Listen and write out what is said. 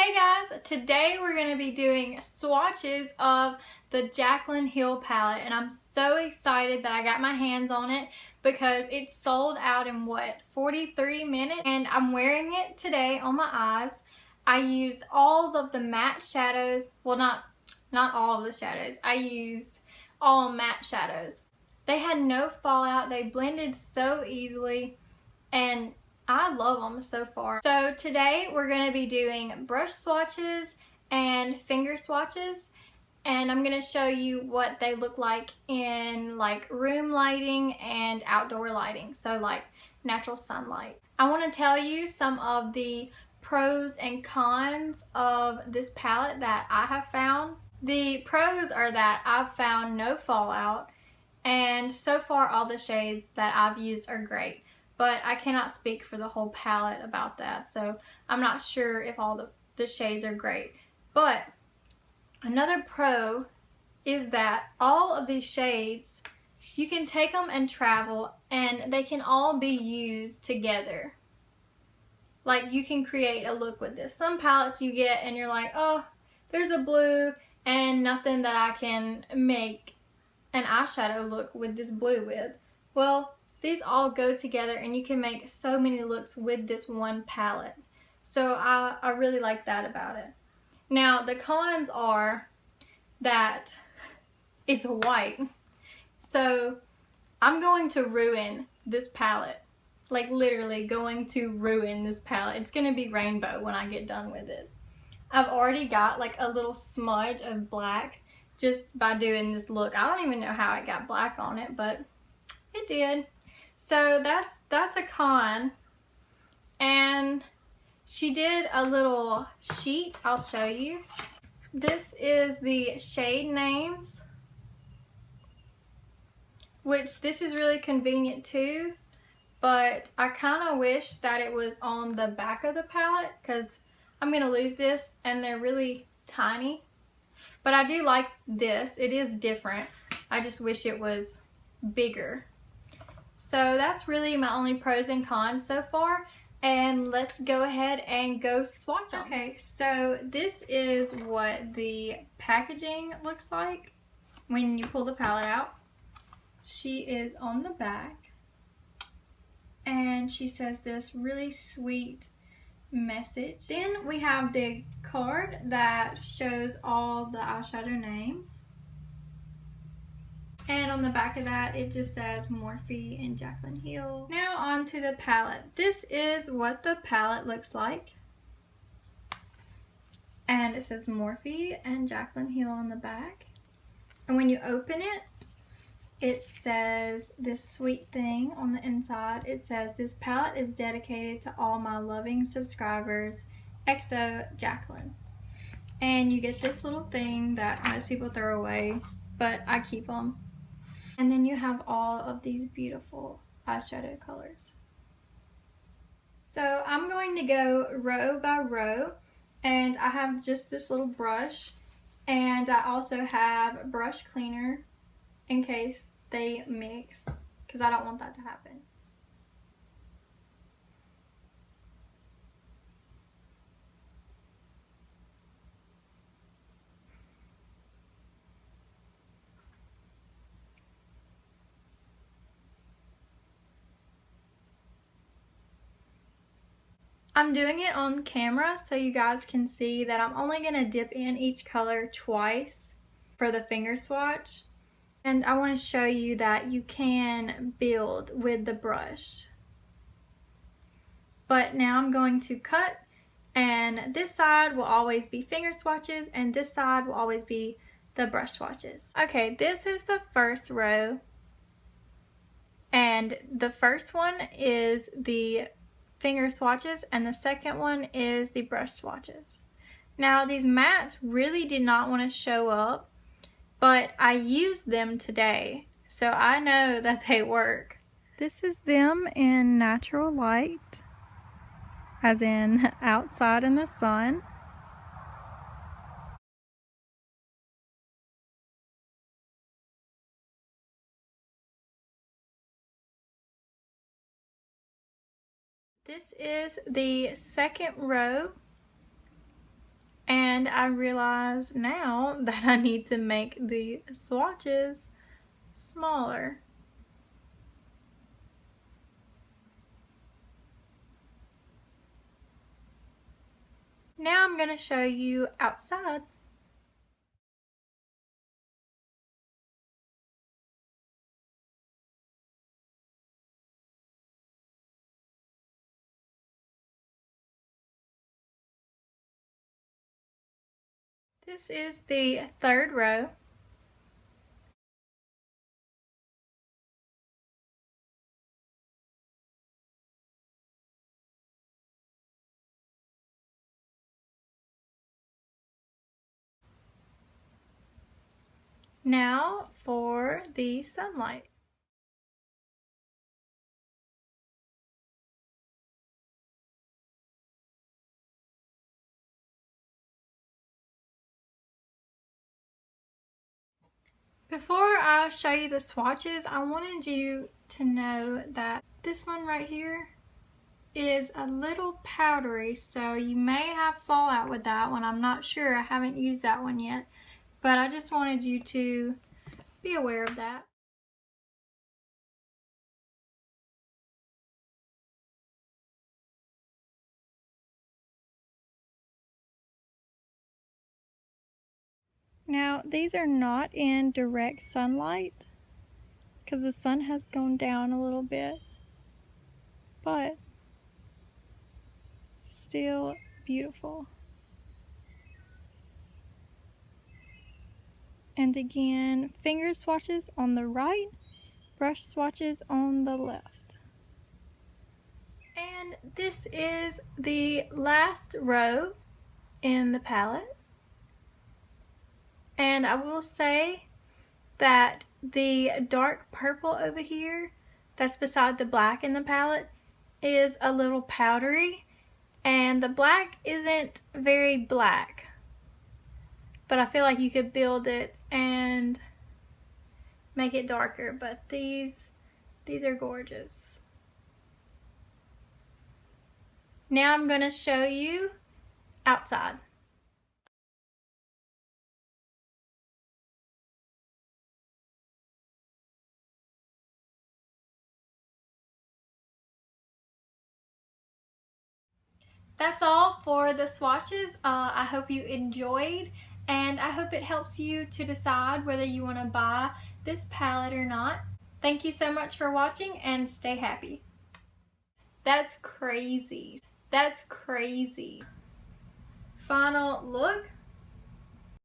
Hey guys, today we're going to be doing swatches of the Jaclyn Hill palette, and I'm so excited that I got my hands on it because it's sold out in 43 minutes, and I'm wearing it today on my eyes. I used all of the matte shadows, well not all of the shadows, I used all matte shadows. They had no fallout, they blended so easily, and I love them so far. So today we're going to be doing brush swatches and finger swatches, and I'm going to show you what they look like in like room lighting and outdoor lighting, so like natural sunlight. I want to tell you some of the pros and cons of this palette that I have found. The pros are that I've found no fallout, and so far all the shades that I've used are great. But I cannot speak for the whole palette about that, so I'm not sure if all the shades are great. But another pro is that all of these shades, you can take them and travel, and they can all be used together. Like, you can create a look with this. Some palettes you get and you're like, oh, there's a blue and nothing that I can make an eyeshadow look with this blue with. Well, these all go together and you can make so many looks with this one palette. So I really like that about it. Now the cons are that it's white. So I'm going to ruin this palette. Like literally going to ruin this palette. It's going to be rainbow when I get done with it. I've already got like a little smudge of black just by doing this look. I don't even know how it got black on it, but it did. So that's a con. And she did a little sheet. I'll show you. This is the shade names, which this is really convenient too, but I kind of wish that it was on the back of the palette because I'm going to lose this and they're really tiny. But I do like this. It is different. I just wish it was bigger. So that's really my only pros and cons so far, and let's go ahead and go swatch them. Okay, so this is what the packaging looks like when you pull the palette out. She is on the back, and she says this really sweet message. Then we have the card that shows all the eyeshadow names. And on the back of that, it just says Morphe and Jaclyn Hill. Now on to the palette. This is what the palette looks like. And it says Morphe and Jaclyn Hill on the back. And when you open it, it says this sweet thing on the inside. It says, "This palette is dedicated to all my loving subscribers, XO Jaclyn." And you get this little thing that most people throw away, but I keep them. And then you have all of these beautiful eyeshadow colors. So I'm going to go row by row, and I have just this little brush, and I also have brush cleaner in case they mix, because I don't want that to happen. I'm doing it on camera so you guys can see that I'm only going to dip in each color twice for the finger swatch. And I want to show you that you can build with the brush. But now I'm going to cut, and this side will always be finger swatches and this side will always be the brush swatches. Okay, this is the first row. And the first one is the finger swatches and the second one is the brush swatches. Now these mattes really did not want to show up, but I used them today, so I know that they work. This is them in natural light, as in outside in the sun. This is the second row, And I realize now that I need to make the swatches smaller. Now I'm going to show you outside. This is the third row. Now for the sunlight. Before I show you the swatches, I wanted you to know that this one right here is a little powdery, so you may have fallout with that one. I'm not sure. I haven't used that one yet, but I just wanted you to be aware of that. Now, these are not in direct sunlight because the sun has gone down a little bit, but still beautiful. And again, finger swatches on the right, brush swatches on the left. And this is the last row in the palette. And I will say that the dark purple over here that's beside the black in the palette is a little powdery, and the black isn't very black, but I feel like you could build it and make it darker, but these are gorgeous. Now I'm going to show you outside. That's all for the swatches. I hope you enjoyed, and I hope it helps you to decide whether you want to buy this palette or not. Thank you so much for watching, and stay happy. That's crazy. That's crazy. Final look.